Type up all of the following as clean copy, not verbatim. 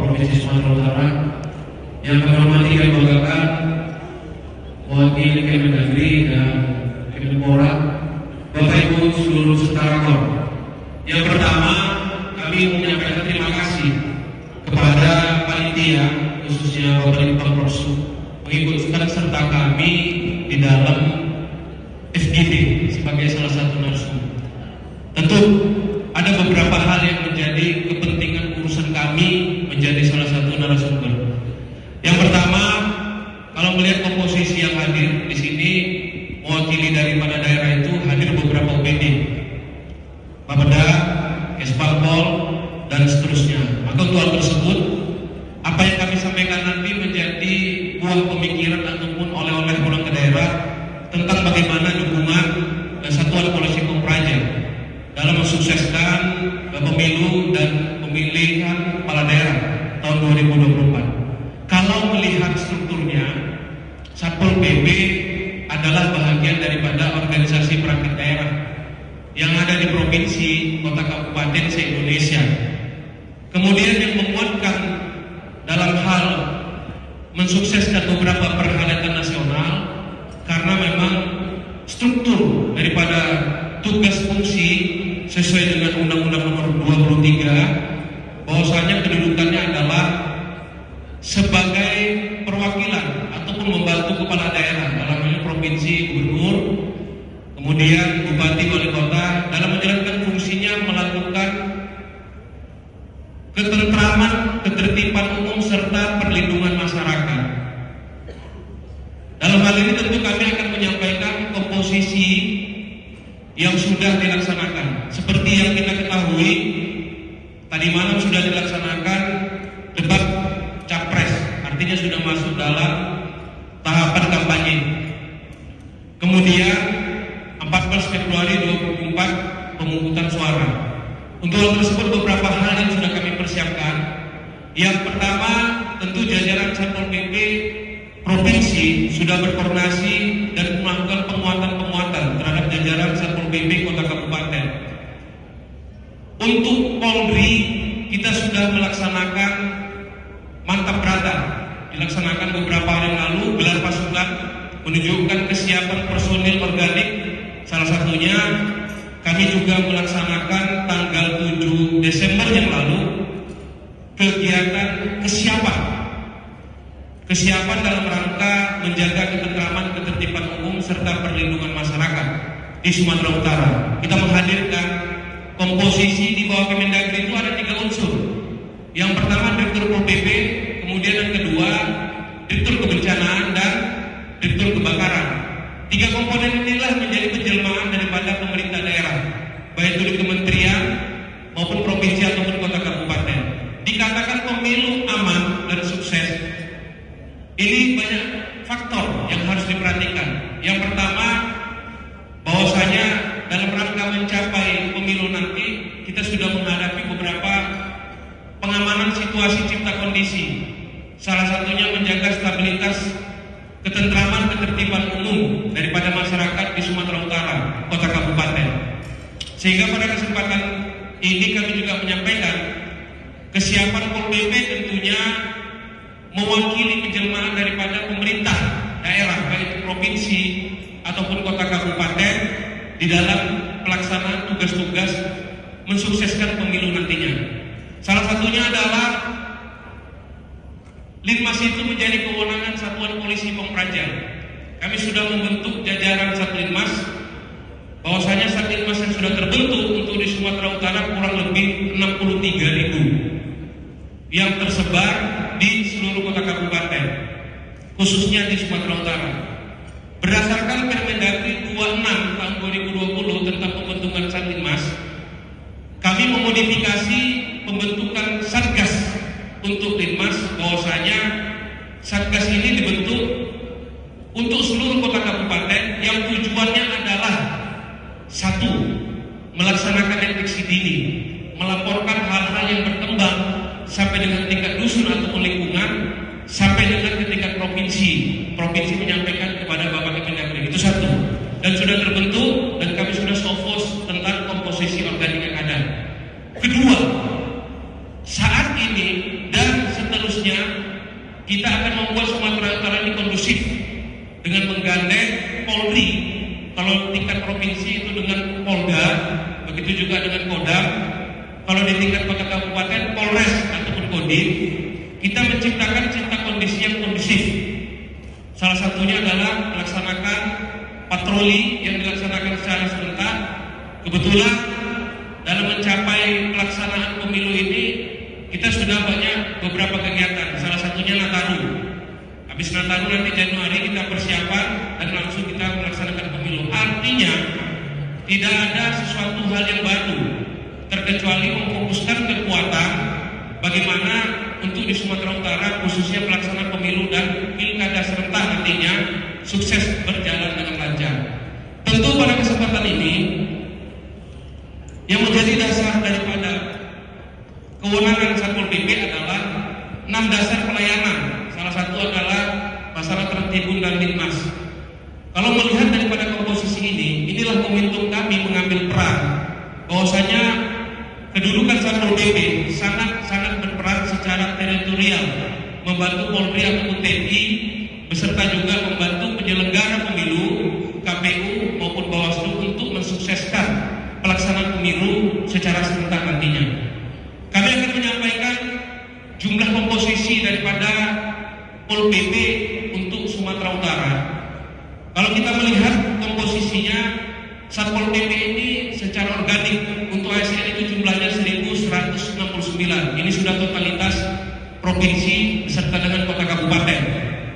Provinsi Sumatera Utara, yang kami hormati dan banggakan mewakili Kemendagri dan Kemenpora, Bapak Ibu seluruh setara. Yang pertama, kami menyampaikan terima kasih kepada panitia, khususnya Bapak Litbang Porsu, mengikutkan serta kami di dalam FGD sebagai salah satu narasumber. Tentu ada beberapa hal yang menjadi kepentingan urusan kami menjadi salah satu narasumber. Yang pertama, kalau melihat komposisi yang hadir di sini, mewakili daripada daerah itu hadir beberapa OPD, Bapeda, Kespalpol, dan seterusnya. Maka untuk hal tersebut, apa yang kami sampaikan nanti menjadi buah pemikiran ataupun oleh-oleh pulang ke daerah tentang bagaimana dukungan Satuan Polisi Pamung Praja dalam mensukseskan pemilu dan pemilihan kepala daerah tahun 2024. Kalau melihat strukturnya, Satpol PP adalah bahagian daripada organisasi perangkat daerah yang ada di provinsi, kota, kabupaten se-Indonesia. Kemudian yang menguatkan dalam hal mensukseskan beberapa perhelatan nasional, karena memang struktur daripada tugas fungsi sesuai dengan Undang-Undang Nomor 23, bahwasanya kedudukannya adalah sebagai perwakilan ataupun membantu kepala daerah dalam hal provinsi, gubernur, kemudian bupati, wali kota dalam menjalankan fungsinya melakukan ketentraman, ketertiban umum serta perlindungan masyarakat. Dalam hal ini tentu kami akan menyampaikan komposisi yang sudah dilaksanakan. Seperti yang kita ketahui, tadi malam sudah dilaksanakan debat capres, artinya sudah masuk dalam tahapan kampanye. Kemudian 14 Februari 2024 pemungutan suara. Untuk hal tersebut beberapa hal yang sudah kami persiapkan. Yang pertama, tentu jajaran Satpol PP provinsi sudah berkoordinasi dan melakukan penguatan terhadap jajaran Satpol PP kota kabupaten. Untuk Polri, kita sudah melaksanakan mantap berata, dilaksanakan beberapa hari yang lalu, gelar pasukan menunjukkan kesiapan personil organik. Salah satunya kami juga melaksanakan tanggal 7 Desember yang lalu kegiatan kesiapan dalam rangka menjaga ketentraman, ketertiban umum serta perlindungan masyarakat di Sumatera Utara. Kita menghadirkan komposisi di bawah Kemendagri itu ada 3 unsur. Yang pertama Direktur Pol PP, kemudian yang kedua Direktur Kebencanaan dan Direktur Kebakaran. 3 komponen inilah menjadi penjelmaan daripada pemerintah daerah, baik itu di kementerian maupun provinsi ataupun kota kabupaten. Dikatakan pemilu aman dan sukses, ini banyak faktor yang harus diperhatikan. Yang pertama, bahwasanya dalam rangka mencapai pemilu nanti, kita sudah menghadapi beberapa pengamanan situasi cipta kondisi. Salah satunya menjaga stabilitas, ketentraman, ketertiban umum daripada masyarakat di Sumatera Utara, kota kabupaten. Sehingga pada kesempatan ini kami juga menyampaikan kesiapan Pol PP tentunya mewakili penjelmaan daripada pemerintah daerah, baik provinsi ataupun kota kabupaten di dalam pelaksanaan tugas-tugas mensukseskan pemilu nantinya. Salah satunya adalah Linmas itu menjadi kewenangan Satuan Polisi Pamung Praja. Kami sudah membentuk jajaran Satlinmas, bahwasanya Satlinmas yang sudah terbentuk untuk di Sumatera Utara kurang lebih 63.000 yang tersebar di seluruh kota kabupaten, khususnya di Sumatera Utara. Berdasarkan Permendagri 26 tahun 2020 tentang pembentukan Satlinmas, kami memodifikasi pembentukan Satgas untuk Linmas, bahwasanya Satgas ini dibentuk untuk seluruh kota kabupaten yang tujuannya adalah 1. Melaksanakan deteksi dini, melaporkan hal-hal yang berkembang sampai dengan tingkat dusun ataupun lingkungan, sampai dengan ke tingkat provinsi. Provinsi menyampaikan kepada Bapak Kemendagri, itu 1. Dan sudah terbentuk dan kami sudah sofos tentang komposisi organik yang ada. Kedua, saat ini dan kita akan membuat Sumatera Utara ini kondusif dengan menggandeng Polri. Kalau tingkat provinsi itu dengan Polda, begitu juga dengan Kodam. Kalau di tingkat kota kabupaten, Polres ataupun Kodim, kita menciptakan kondisi yang kondusif. Salah satunya adalah melaksanakan patroli yang dilaksanakan secara serentak. Kebetulan dalam mencapai pelaksanaan pemilu ini, kita sudah banyak beberapa kegiatan. Salah satunya Nataru. Habis Nataru nanti Januari kita persiapan dan langsung kita melaksanakan pemilu. Artinya tidak ada sesuatu hal yang baru, terkecuali memfokuskan kekuatan bagaimana untuk di Sumatera Utara khususnya pelaksanaan pemilu dan pilkada serentak nantinya sukses berjalan dengan lancar. Tentu pada kesempatan ini yang menjadi dasar daripada kewenangan Satpol PP adalah 6 dasar pelayanan. Salah satu adalah masalah tertibun dan Litmas. Kalau melihat daripada komposisi ini, inilah momentum kami mengambil peran bahwasanya kedudukan Satpol PP sangat berperan secara teritorial, membantu Polri ataupun TNI beserta juga membantu penyelenggara pemilu, KPU maupun Bawaslu untuk mensukseskan pelaksanaan pemilu secara serentak nantinya. Kami akan menyampaikan jumlah komposisi daripada Pol PP untuk Sumatera Utara. Kalau kita melihat komposisinya, Satpol PP ini secara organik untuk ASN itu jumlahnya 1.169. Ini sudah totalitas provinsi beserta dengan kota kabupaten.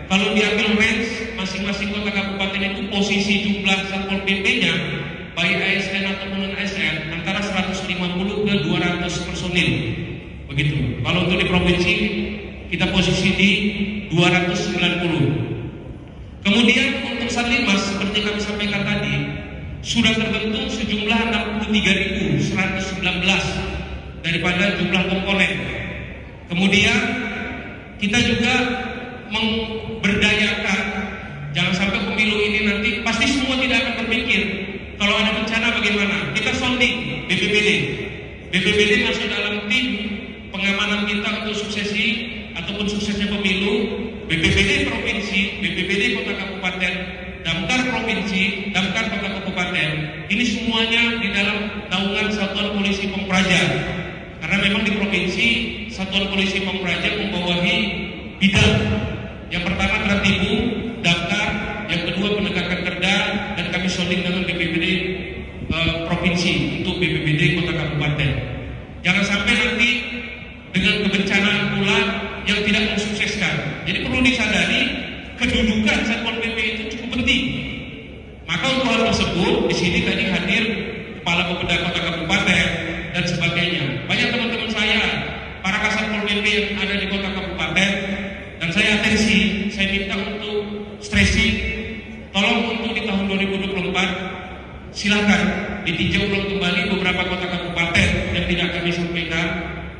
Kalau diambil range masing-masing kota kabupaten itu posisi jumlah Satpol PP-nya baik ASN ataupun non-ASN antara 150 ke 200 personil. Begitu. Kalau untuk di provinsi kita posisi di 290. Kemudian untuk Satlimas seperti kami sampaikan tadi sudah terbentuk sejumlah 63.119 daripada jumlah komponen. Kemudian kita juga memberdayakan, jangan sampai pemilu ini nanti pasti semua tidak akan berpikir kalau ada bencana bagaimana. Kita sounding BPBD. BPBD masuk dalam tim pengamanan kita untuk suksesi ataupun suksesnya pemilu. BPBD provinsi, BPBD kota kabupaten, Damkar provinsi, Damkar kota kabupaten, ini semuanya di dalam naungan Satuan Polisi Pampraja. Karena memang di provinsi Satuan Polisi Pampraja membawahi bidang. Yang pertama Tertibu, Damkar, yang kedua penegakan perda, dan kami sounding dengan BPBD provinsi untuk BPBD kota kabupaten. Jangan sampai nanti dengan kebencanaan pula yang tidak mensukseskan. Jadi perlu disadari kedudukan Satpol PP itu cukup penting. Maka untuk hal tersebut di sini tadi hadir kepala Bapeda kota kabupaten dan sebagainya. Banyak teman-teman saya para Kasatpol PP yang ada di kota kabupaten dan saya atensi, saya minta untuk stressing. Tolong untuk di tahun 2024 silakan ditinjau ulang kembali beberapa kota kabupaten yang tidak kami sampaikan,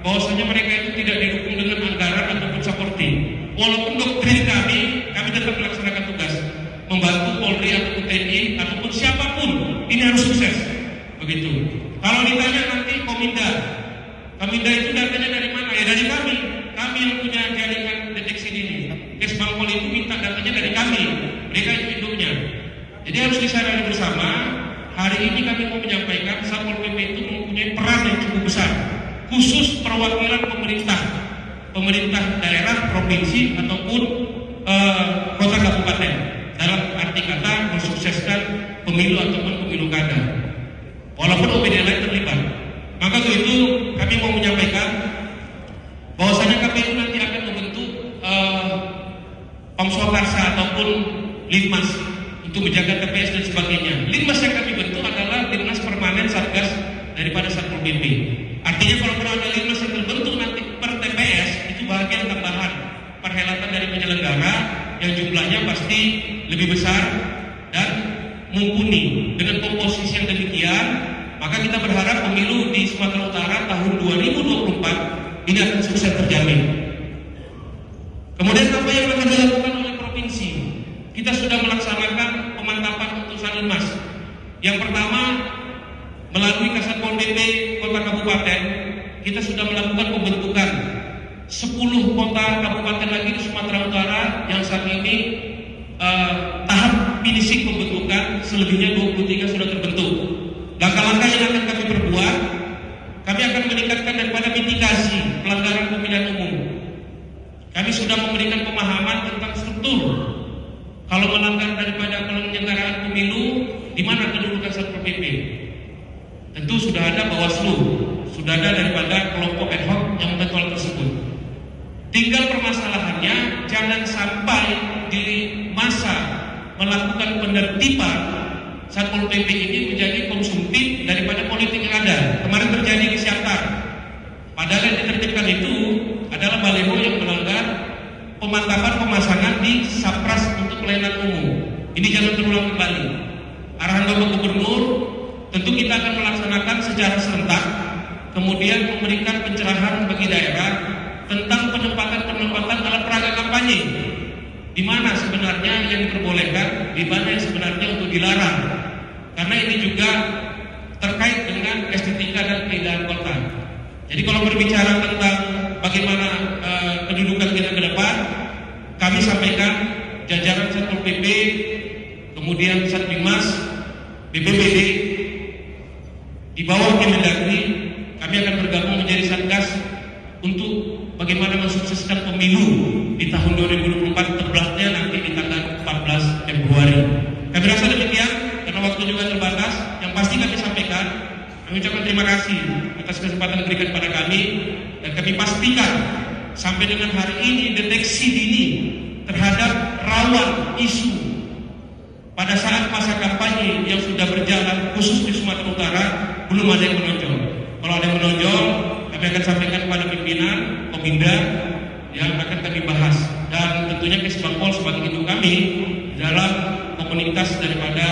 bahwasanya mereka itu tidak didukung dengan anggaran ataupun supporting. Walaupun doktrin kami tetap melaksanakan tugas membantu Polri ataupun TNI ataupun siapapun ini harus sukses. Begitu. Kalau ditanya nanti Kominda itu datanya dari mana? Ya dari kami. Kami yang punya jaringan deteksi dini. Kesbangpol itu minta datanya dari kami. Mereka itu induknya. Jadi harus disadari bersama. Hari ini kami mau menyampaikan Satpol PP itu mempunyai peran yang cukup besar, khusus perwakilan pemerintah daerah, provinsi ataupun kota kabupaten dalam arti kata mensukseskan pemilu ataupun pemilu kada. Walaupun OPD lain terlibat. Maka untuk itu kami mau menyampaikan bahwasanya KPU nanti akan membentuk Pamswakarsa ataupun Litmas untuk menjaga TPS dan sebagainya. Litmas yang kami bentuk adalah Litmas Permanen Satgas daripada Satpol PP. Artinya kalau ada Litmas yang terbentuk nanti per TPS itu bagian tambahan perhelatan dari penyelenggara yang jumlahnya pasti lebih besar dan mumpuni. Dengan komposisi yang demikian, maka kita berharap pemilu di Sumatera Utara tahun 2024 ini akan sukses terjamin. Kemudian apa yang akan dilakukan oleh provinsi? Kita sudah melaksanakan pemantapan untuk Satlimas. Yang pertama, melalui Kasatpol PP Kota Kabupaten, kita sudah melakukan pembentukan 10 kota kabupaten lagi di Sumatera Utara yang saat ini tahap finishing pembentukan, selebihnya 23 sudah terbentuk. Langkah-langkah yang akan kami perbuat, kami akan meningkatkan daripada mitigasi pelanggaran pemilihan umum. Kami sudah memberikan pemahaman tentang struktur. Kalau melanggar daripada penyelenggaraan pemilu, di mana kedudukan Satpol PP? Tentu sudah ada Bawaslu, sudah ada daripada kelompok ad hoc yang mengatur hal tersebut. Tinggal permasalahannya, jangan sampai di masa melakukan penertiban Satpol PP ini menjadi konsumtif daripada politik yang ada. Kemarin terjadi di Siantar. Padahal yang ditertibkan itu adalah baliho yang melanggar pemantapan pemasangan di Sapras untuk pelayanan umum. Ini jangan terulang kembali. Arahan Bapak Gubernur, tentu kita akan melaksanakan secara serentak, kemudian memberikan pencerahan bagi daerah tentang penempatan alat peraga kampanye. Di mana sebenarnya yang diperbolehkan, di mana yang sebenarnya untuk dilarang. Karena ini juga terkait dengan estetika dan keindahan kota. Jadi kalau berbicara tentang bagaimana kedudukan kita ke depan, kami sampaikan jajaran Satpol PP, kemudian Satbimas, BPBD, di bawah Kemendagri, kami akan bergabung menjadi Satgas untuk bagaimana mensukseskan pemilu di tahun 2024, tepatnya nanti di tanggal 14 Februari. Kami rasa demikian, karena waktu juga terbatas. Yang pasti kami sampaikan, kami ucapkan terima kasih atas kesempatan diberikan pada kami, dan kami pastikan sampai dengan hari ini deteksi dini terhadap rawan isu pada saat masa kampanye yang sudah berjalan khusus di Sumatera Utara belum ada yang menonjol. Kalau ada yang menonjol, kami akan sampaikan kepada pimpinan Kominda yang akan kami bahas, dan tentunya Kesbangpol sebagai induk kami dalam komunitas daripada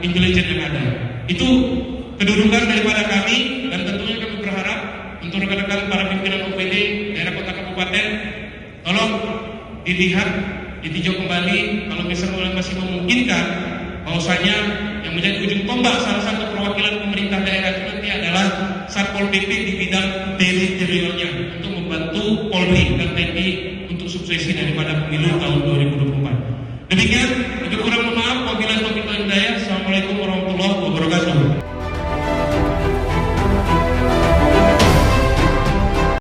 intelijen yang ada. Itu kedudukan daripada kami, dan tentunya kami berharap untuk rekan-rekan para pimpinan OPD daerah kota kabupaten, tolong dilihat, ditinjau kembali kalau misalnya masih memungkinkan, bahwasanya yang menjadi ujung tombak salah satu perwakilan pemerintah daerah itu nanti adalah Satpol PP di bidang teritorialnya untuk membantu Polri dan TNI untuk suksesi daripada pemilu tahun